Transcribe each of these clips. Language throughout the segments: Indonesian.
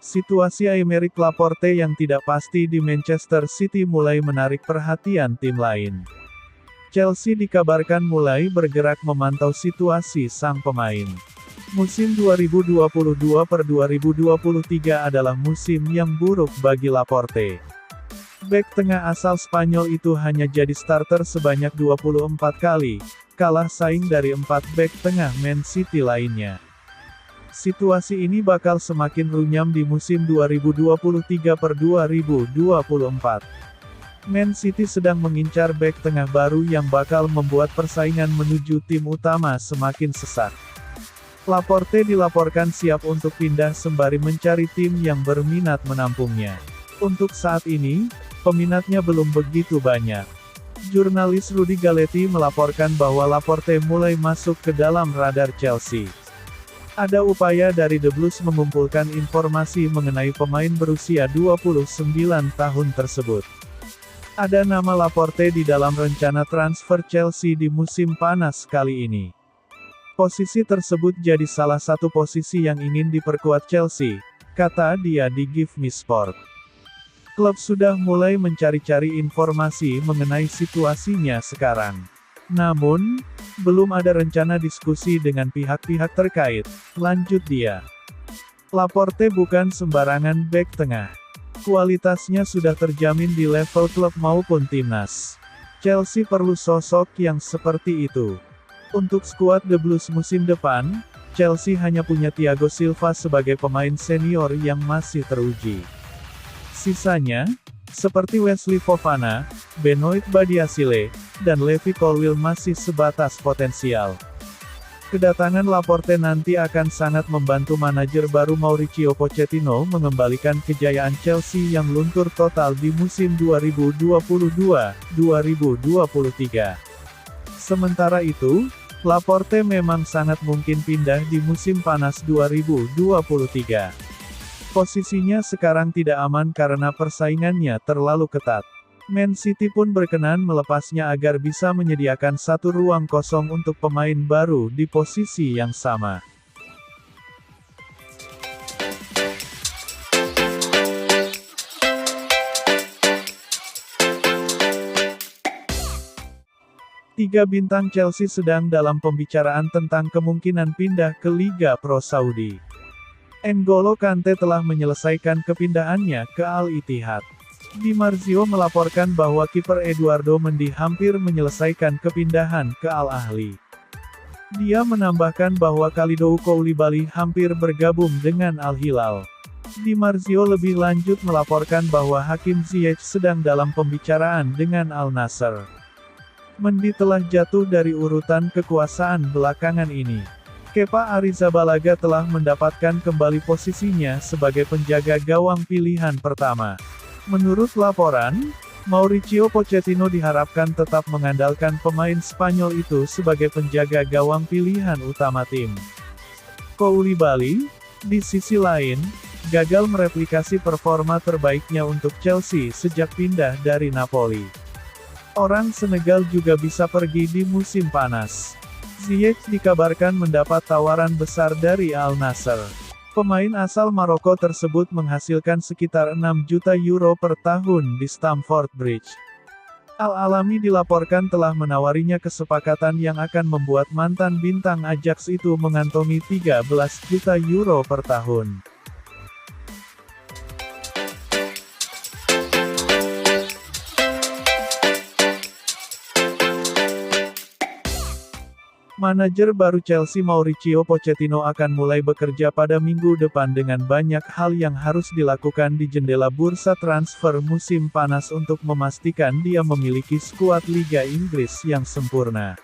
Situasi Aymeric Laporte yang tidak pasti di Manchester City mulai menarik perhatian tim lain. Chelsea dikabarkan mulai bergerak memantau situasi sang pemain. Musim 2022-2023 adalah musim yang buruk bagi Laporte. Bek tengah asal Spanyol itu hanya jadi starter sebanyak 24 kali, kalah saing dari 4 bek tengah Man City lainnya. Situasi ini bakal semakin runyam di musim 2023-2024. Man City sedang mengincar bek tengah baru yang bakal membuat persaingan menuju tim utama semakin sesak. Laporte dilaporkan siap untuk pindah sembari mencari tim yang berminat menampungnya. Untuk saat ini, peminatnya belum begitu banyak. Jurnalis Rudy Galetti melaporkan bahwa Laporte mulai masuk ke dalam radar Chelsea. Ada upaya dari The Blues mengumpulkan informasi mengenai pemain berusia 29 tahun tersebut. Ada nama Laporte di dalam rencana transfer Chelsea di musim panas kali ini. Posisi tersebut jadi salah satu posisi yang ingin diperkuat Chelsea, kata dia di Give Me Sport. Klub sudah mulai mencari-cari informasi mengenai situasinya sekarang. Namun, belum ada rencana diskusi dengan pihak-pihak terkait, lanjut dia. Laporte bukan sembarangan bek tengah. Kualitasnya sudah terjamin di level klub maupun timnas. Chelsea perlu sosok yang seperti itu. Untuk skuad The Blues musim depan, Chelsea hanya punya Thiago Silva sebagai pemain senior yang masih teruji. Sisanya, seperti Wesley Fofana, Benoit Badiashile, dan Levi Colwill masih sebatas potensial. Kedatangan Laporte nanti akan sangat membantu manajer baru Mauricio Pochettino mengembalikan kejayaan Chelsea yang luntur total di musim 2022-2023. Sementara itu, Laporte memang sangat mungkin pindah di musim panas 2023. Posisinya sekarang tidak aman karena persaingannya terlalu ketat. Man City pun berkenan melepasnya agar bisa menyediakan satu ruang kosong untuk pemain baru di posisi yang sama. Tiga bintang Chelsea sedang dalam pembicaraan tentang kemungkinan pindah ke Liga Pro Saudi. N'Golo Kante telah menyelesaikan kepindahannya ke Al Ittihad. Di Marzio melaporkan bahwa kiper Eduardo Mendy hampir menyelesaikan kepindahan ke Al Ahly. Dia menambahkan bahwa Kalidou Koulibaly hampir bergabung dengan Al Hilal. Di Marzio lebih lanjut melaporkan bahwa Hakim Ziyech sedang dalam pembicaraan dengan Al Nassr. Mendy telah jatuh dari urutan kekuasaan belakangan ini. Kepa Arrizabalaga telah mendapatkan kembali posisinya sebagai penjaga gawang pilihan pertama. Menurut laporan, Mauricio Pochettino diharapkan tetap mengandalkan pemain Spanyol itu sebagai penjaga gawang pilihan utama tim. Koulibaly, di sisi lain, gagal mereplikasi performa terbaiknya untuk Chelsea sejak pindah dari Napoli. Orang Senegal juga bisa pergi di musim panas. Ziyech dikabarkan mendapat tawaran besar dari Al Nassr. Pemain asal Maroko tersebut menghasilkan sekitar 6 juta euro per tahun di Stamford Bridge. Al-Alami dilaporkan telah menawarinya kesepakatan yang akan membuat mantan bintang Ajax itu mengantongi 13 juta euro per tahun. Manajer baru Chelsea Mauricio Pochettino akan mulai bekerja pada minggu depan dengan banyak hal yang harus dilakukan di jendela bursa transfer musim panas untuk memastikan dia memiliki skuad Liga Inggris yang sempurna.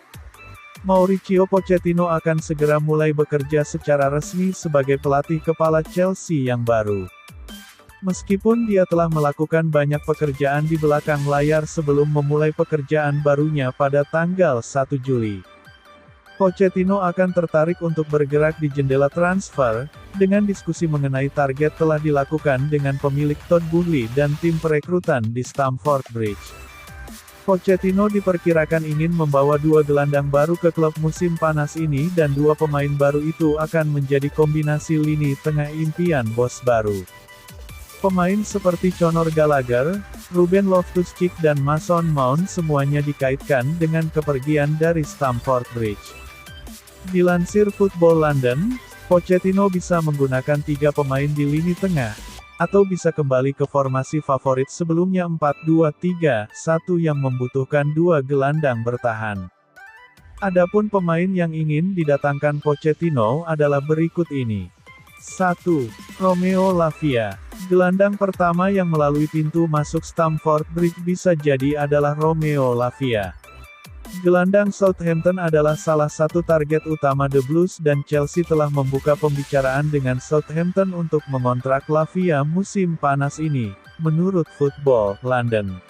Mauricio Pochettino akan segera mulai bekerja secara resmi sebagai pelatih kepala Chelsea yang baru. Meskipun dia telah melakukan banyak pekerjaan di belakang layar sebelum memulai pekerjaan barunya pada tanggal 1 Juli. Pochettino akan tertarik untuk bergerak di jendela transfer, dengan diskusi mengenai target telah dilakukan dengan pemilik Todd Boehly dan tim perekrutan di Stamford Bridge. Pochettino diperkirakan ingin membawa 2 gelandang baru ke klub musim panas ini dan 2 pemain baru itu akan menjadi kombinasi lini tengah impian bos baru. Pemain seperti Conor Gallagher, Ruben Loftus-Cheek dan Mason Mount semuanya dikaitkan dengan kepergian dari Stamford Bridge. Dilansir Football London, Pochettino bisa menggunakan 3 pemain di lini tengah, atau bisa kembali ke formasi favorit sebelumnya 4-2-3-1 yang membutuhkan 2 gelandang bertahan. Adapun pemain yang ingin didatangkan Pochettino adalah berikut ini. 1. Romeo Lavia. Gelandang pertama yang melalui pintu masuk Stamford Bridge bisa jadi adalah Romeo Lavia. Gelandang Southampton adalah salah satu target utama The Blues dan Chelsea telah membuka pembicaraan dengan Southampton untuk mengontrak Lavia musim panas ini, menurut Football London.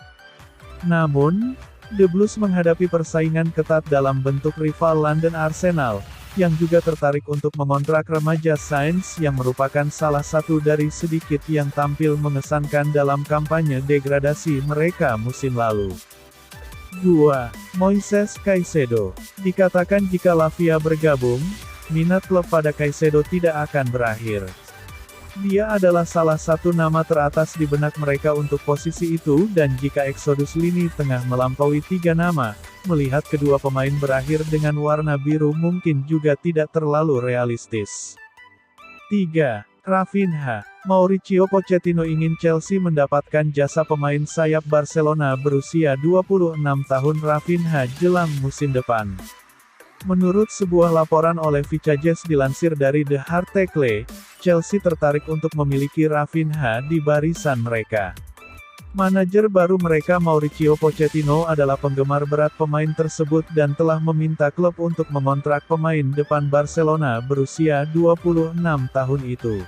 Namun, The Blues menghadapi persaingan ketat dalam bentuk rival London Arsenal, yang juga tertarik untuk mengontrak remaja Sainz yang merupakan salah satu dari sedikit yang tampil mengesankan dalam kampanye degradasi mereka musim lalu. 2. Moises Caicedo. Dikatakan jika Lavia bergabung, minat klub pada Caicedo tidak akan berakhir. Dia adalah salah satu nama teratas di benak mereka untuk posisi itu dan jika eksodus lini tengah melampaui 3 nama, melihat kedua pemain berakhir dengan warna biru mungkin juga tidak terlalu realistis. 3. Rafinha. Mauricio Pochettino ingin Chelsea mendapatkan jasa pemain sayap Barcelona berusia 26 tahun Rafinha jelang musim depan. Menurut sebuah laporan oleh Vicajes dilansir dari The Article, Chelsea tertarik untuk memiliki Rafinha di barisan mereka. Manajer baru mereka Mauricio Pochettino adalah penggemar berat pemain tersebut dan telah meminta klub untuk mengontrak pemain depan Barcelona berusia 26 tahun itu.